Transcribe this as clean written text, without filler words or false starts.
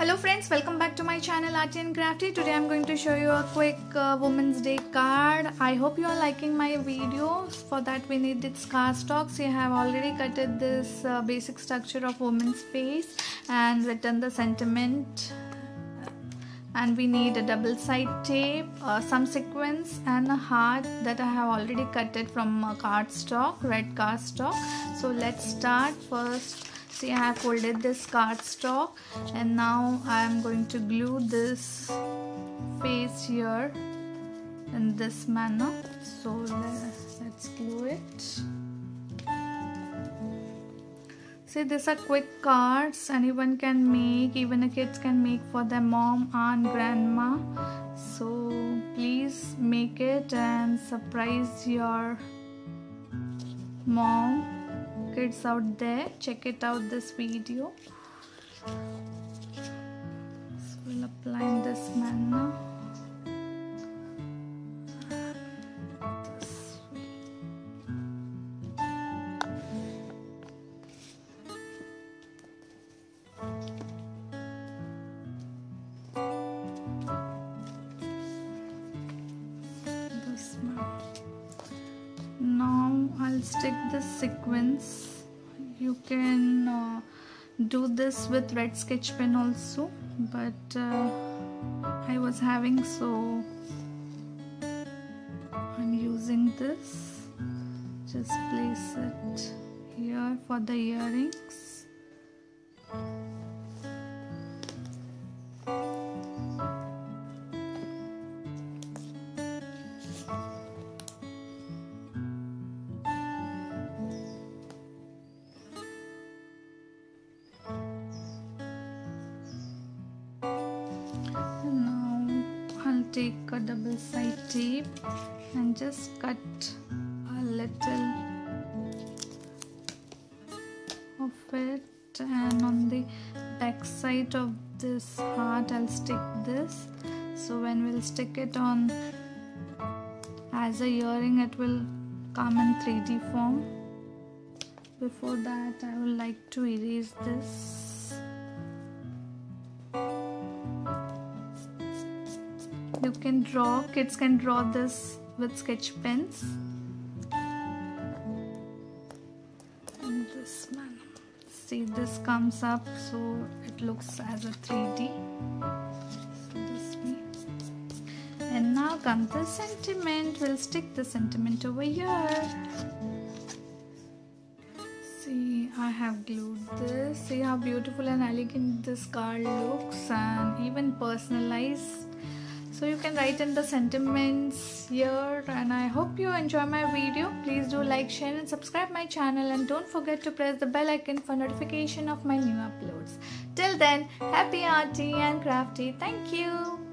Hello friends, welcome back to my channel Arty and Crafty. Today I'm going to show you a quick Women's Day card. I hope you are liking my videos. For that we needed cardstocks. I have already cutted this basic structure of woman's face and written the sentiment. And we need a double side tape, some sequins and a heart that I have already cutted from cardstock, red cardstock. So let's start. First, see, I have folded this cardstock and now I am going to glue this face here in this manner. So let's glue it. See, these are quick cards anyone can make, even the kids can make for their mom, aunt, grandma. So please make it and surprise your mom. Kids out there, check it out, this video. So we'll apply in this manner. This manner. Now I'll stick this sequence. You can do this with red sketch pen also, but I was having, so I'm using this. Just place it here for the earrings. Take a double side tape and just cut a little of it, and on the back side of this heart I'll stick this. So when we'll stick it on as a earring, it will come in 3D form. Before that, I would like to erase this. You can draw, kids can draw this with sketch pens. And this man, see, this comes up so it looks as a 3D. So this way. And now comes the sentiment. We'll stick the sentiment over here. See, I have glued this. See how beautiful and elegant this card looks, and even personalized. So you can write in the sentiments here, and I hope you enjoy my video. Please do like, share and subscribe my channel, and don't forget to press the bell icon for notification of my new uploads. Till then, happy Arty and Crafty. Thank you.